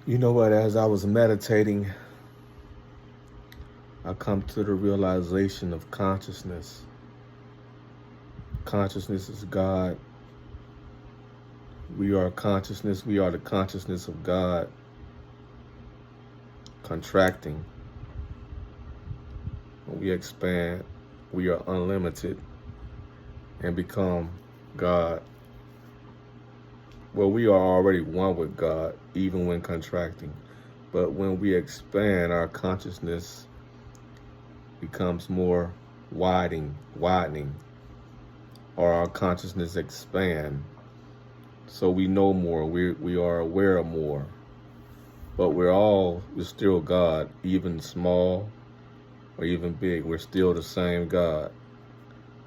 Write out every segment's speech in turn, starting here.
You know what? As I was meditating, I come to the realization of consciousness. Consciousness is God. We are consciousness. We are the consciousness of God. Contracting. When we expand, we are unlimited and become God. Well, we are already one with God, even when contracting. But when we expand, our consciousness becomes more widening, or our consciousness expand. So we know more, we are aware of more. But we're still God, even small or even big. We're still the same God.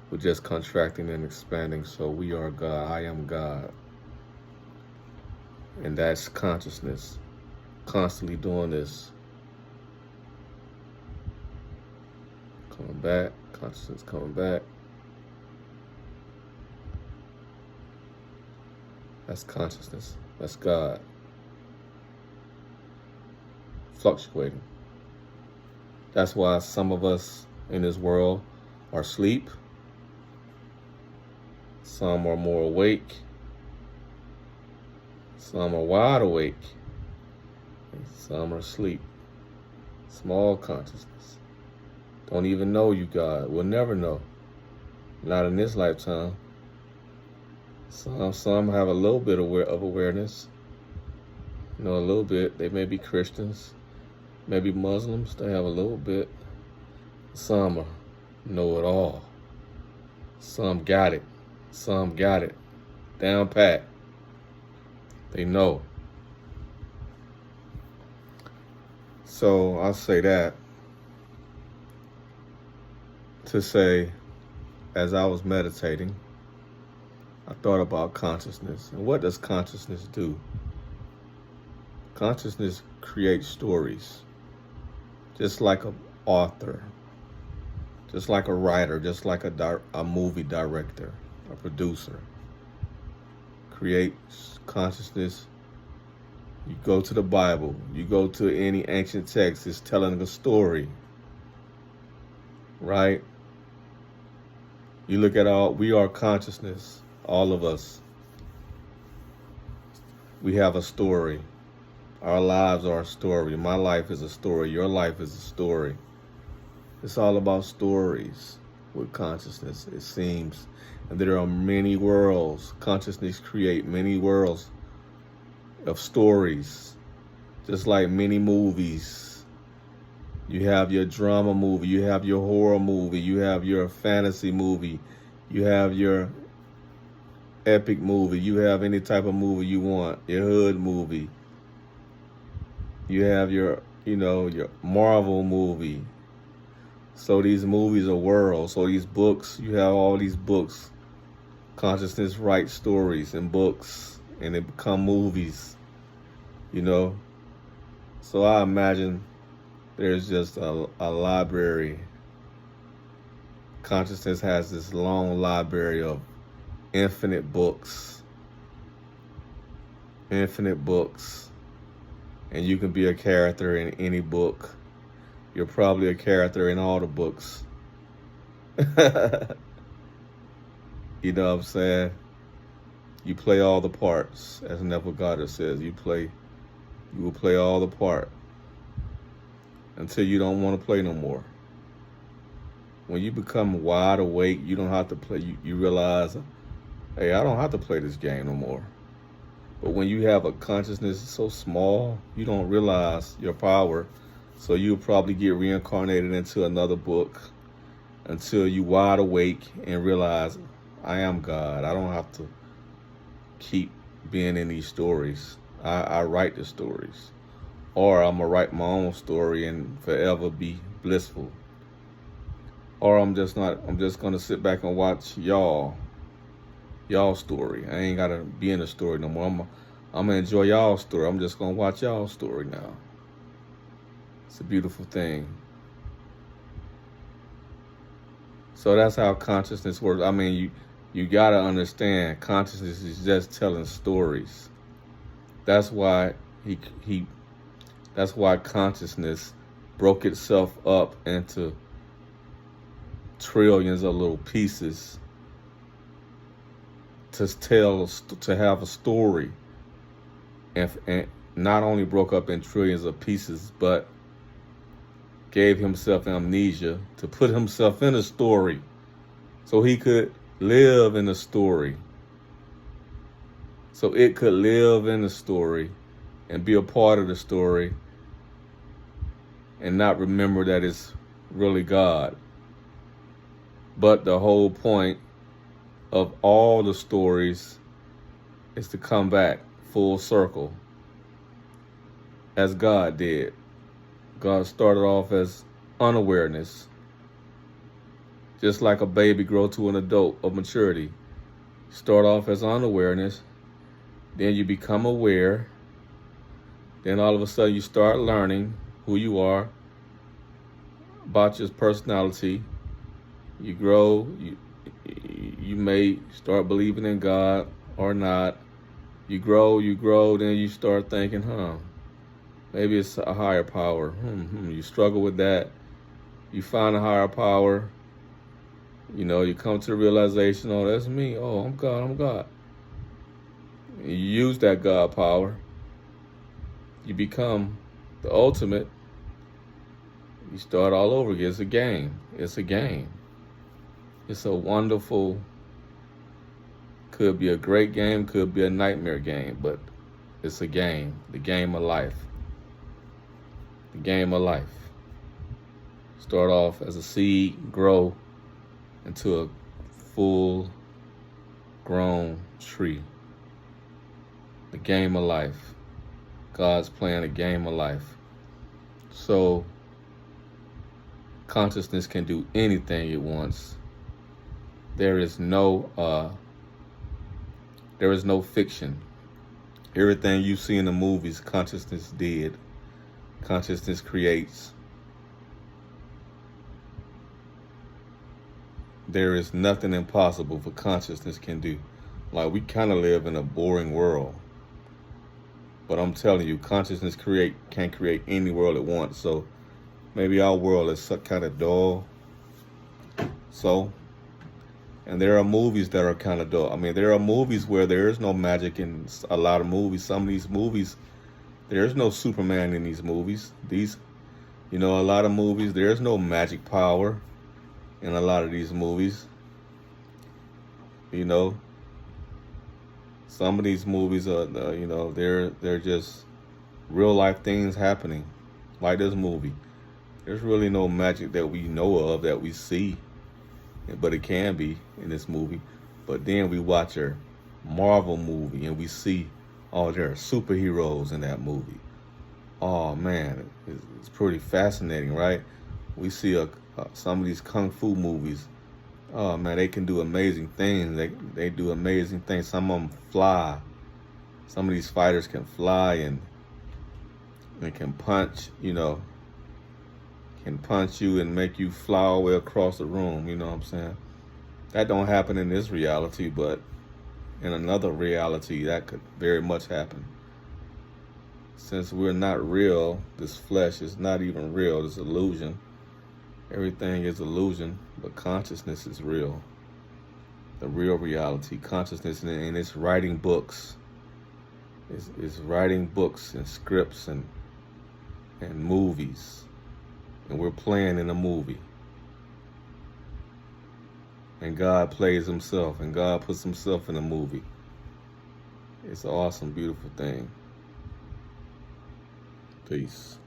We're just contracting and expanding. So we are God. I am God. And that's consciousness. Constantly doing this. Coming back. Consciousness coming back. That's consciousness. That's God. Fluctuating. That's why some of us in this world are asleep. Some are more awake. Some are wide awake. And some are asleep. Small consciousness. Don't even know you God. We'll never know. Not in this lifetime. Some have a little bit of awareness. You know, a little bit. They may be Christians, maybe Muslims. They have a little bit. Some know it all. Some got it. Some got it down pat. They know. So I'll say that to say, as I was meditating, I thought about consciousness. And what does consciousness do? Consciousness creates stories, just like an author, just like a writer, just like a movie director, a producer. Creates consciousness. You go to the Bible, you go to any ancient text, it's telling a story, right? You look at we are consciousness, all of us. We have a story. Our lives are a story. My life is a story. Your life is a story. It's all about stories with consciousness, it seems. And there are many worlds. Consciousness create many worlds of stories, just like many movies. You have your drama movie, you have your horror movie, you have your fantasy movie, you have your epic movie, you have any type of movie you want, your hood movie. You have your Marvel movie. So these movies are worlds. So these books, you have all these books. Consciousness writes stories and books, and they become movies, So I imagine there's just a library. Consciousness has this long library of infinite books. Infinite books. And you can be a character in any book. You're probably a character in all the books. You know what I'm saying? You play all the parts. As Neville Goddard says, you will play all the part until you don't want to play no more. When you become wide awake, you don't have to play. You realize, hey, I don't have to play this game no more. But when you have a consciousness so small, you don't realize your power. So you'll probably get reincarnated into another book until you wide awake and realize, I am God. I don't have to keep being in these stories. I write the stories. Or I'm going to write my own story and forever be blissful. Or I'm just going to sit back and watch y'all story. I ain't got to be in the story no more. I'm going to enjoy y'all's story. I'm just going to watch y'all's story now. It's a beautiful thing. So that's how consciousness works. I mean, you got to understand, consciousness is just telling stories. That's why he That's why consciousness broke itself up into trillions of little pieces to have a story, and not only broke up in trillions of pieces, but gave himself amnesia to put himself in a story so he could live in the story. So it could live in the story and be a part of the story and not remember that it's really God. But the whole point of all the stories is to come back full circle as God did. God started off as unawareness, just like a baby grow to an adult of maturity. Start off as unawareness, then you become aware, then all of a sudden you start learning who you are, about your personality. You grow, you may start believing in God or not. You grow, then you start thinking, maybe it's a higher power. You struggle with that. You find a higher power. You come to the realization, oh, that's me. Oh, I'm God. You use that God power. You become the ultimate. You start all over again. It's a game. It's a game. It's a wonderful, could be a great game, could be a nightmare game, but it's a game. The game of life. The game of life. Start off as a seed, grow into a full-grown tree. The game of life. God's playing a game of life. So consciousness can do anything it wants. There is no fiction. Everything you see in the movies, consciousness did. Consciousness creates. There is nothing impossible for consciousness can do. Like, we kind of live in a boring world. But I'm telling you, consciousness can create any world it wants. So maybe our world is kind of dull. And there are movies that are kind of dull. I mean, there are movies where there is no magic in a lot of movies. Some of these movies, there's no Superman in these movies. A lot of movies, there's no magic power in a lot of these movies. Some of these movies are, they're just real life things happening, like this movie. There's really no magic that we know of, that we see, but it can be in this movie. But then we watch a Marvel movie and we see, oh, there are superheroes in that movie. Oh man, it's pretty fascinating, right? We see some of these kung fu movies. Oh man, they can do amazing things. They do amazing things. Some of them fly. Some of these fighters can fly and they can punch, can punch you and make you fly all the way across the room, you know what I'm saying? That don't happen in this reality, but in another reality, that could very much happen. Since we're not real, this flesh is not even real, it's illusion. Everything is illusion, but consciousness is real. The real reality, consciousness, and it's writing books. It's writing books and scripts and movies. And we're playing in a movie. And God plays himself, and God puts himself in a movie. It's an awesome, beautiful thing. Peace.